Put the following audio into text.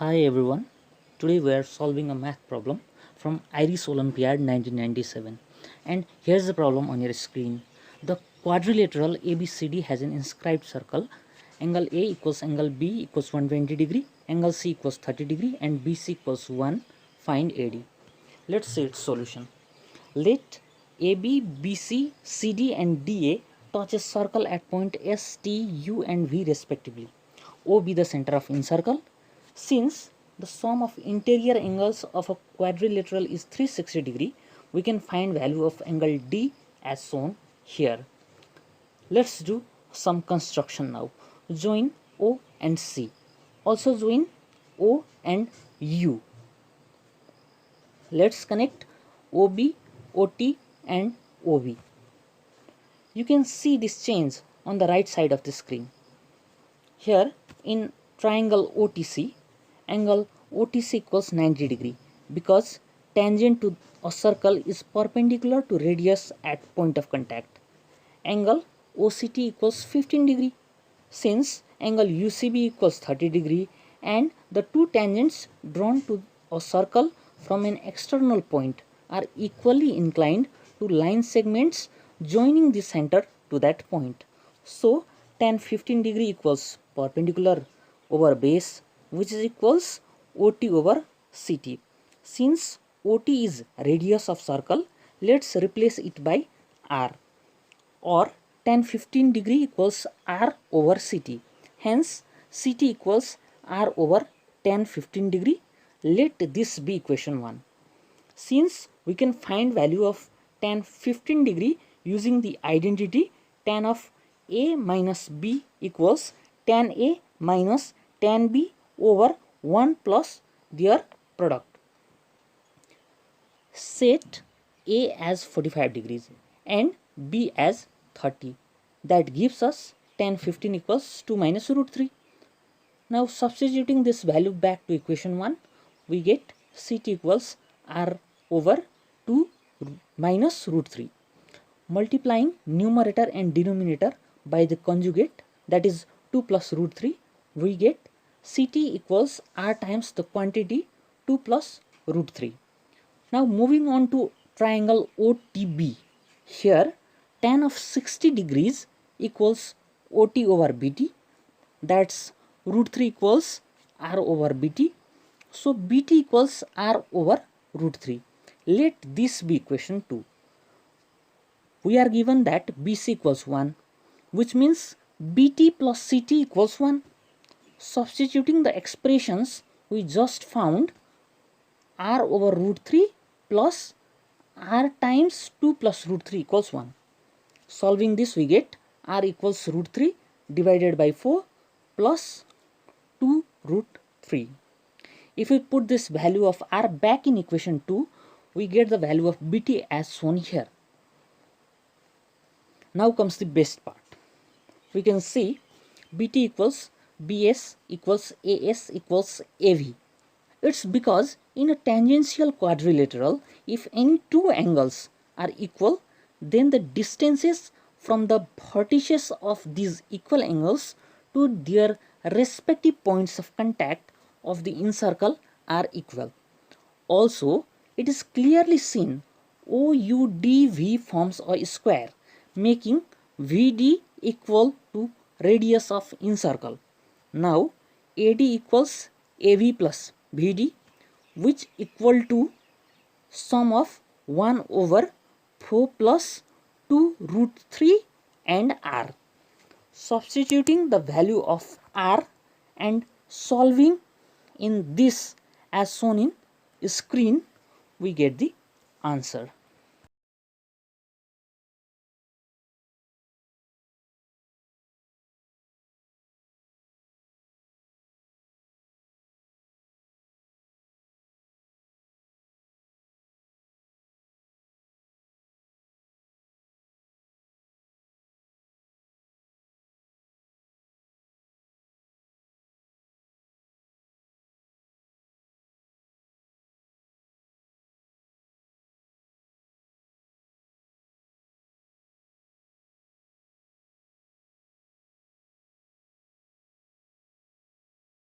Hi everyone, today we are solving a math problem from Irish Olympiad 1997, and here's the problem on your screen. The quadrilateral ABCD has an inscribed circle. Angle A equals angle B equals 120 degree, angle C equals 30 degree and BC equals 1. Find AD. Let's see its solution. Let AB, BC, CD and DA touch a circle at point S, T, U and V respectively. O be the center of incircle. Since the sum of interior angles of a quadrilateral is 360 degree, we can find value of angle D as shown here. Let's do some construction now. Join O and C. Also join O and U. Let's connect OB, OT and OB. You can see this change on the right side of the screen. Here in triangle OTC, angle OTC equals 90 degree because tangent to a circle is perpendicular to radius at point of contact. Angle OCT equals 15 degree since angle UCB equals 30 degree and the two tangents drawn to a circle from an external point are equally inclined to line segments joining the center to that point. So tan 15 degree equals perpendicular over base, which is equals OT over CT. Since OT is radius of circle, let's replace it by R, or tan 15 degree equals R over CT. Hence CT equals R over tan 15 degree. Let this be equation 1. Since we can find value of tan 15 degree using the identity tan of A minus B equals tan A minus tan B over 1 plus their product. Set A as 45 degrees and B as 30. That gives us tan 15 equals 2 minus root 3. Now substituting this value back to equation 1, we get CT equals R over 2 minus root 3. Multiplying numerator and denominator by the conjugate, that is 2 plus root 3, we get CT equals R times the quantity 2 plus root 3. Now moving on to triangle OTB. Here tan of 60 degrees equals OT over BT, that's root 3 equals R over BT. So BT equals R over root 3. Let this be equation 2. We are given that BC equals 1, which means BT plus CT equals 1. Substituting the expressions we just found, R over root 3 plus R times 2 plus root 3 equals 1. Solving this, we get R equals root 3 divided by 4 plus 2 root 3. If we put this value of R back in equation 2, we get the value of BT as shown here. Now comes the best part. We can see BT equals BS equals AS equals AV. It's because in a tangential quadrilateral, if any two angles are equal, then the distances from the vertices of these equal angles to their respective points of contact of the incircle are equal. Also, it is clearly seen OUDV forms a square, making VD equal to radius of incircle. Now AD equals AV plus VD, which equal to sum of 1 over 4 plus 2 root 3 and R. Substituting the value of R and solving in this as shown in screen, we get the answer.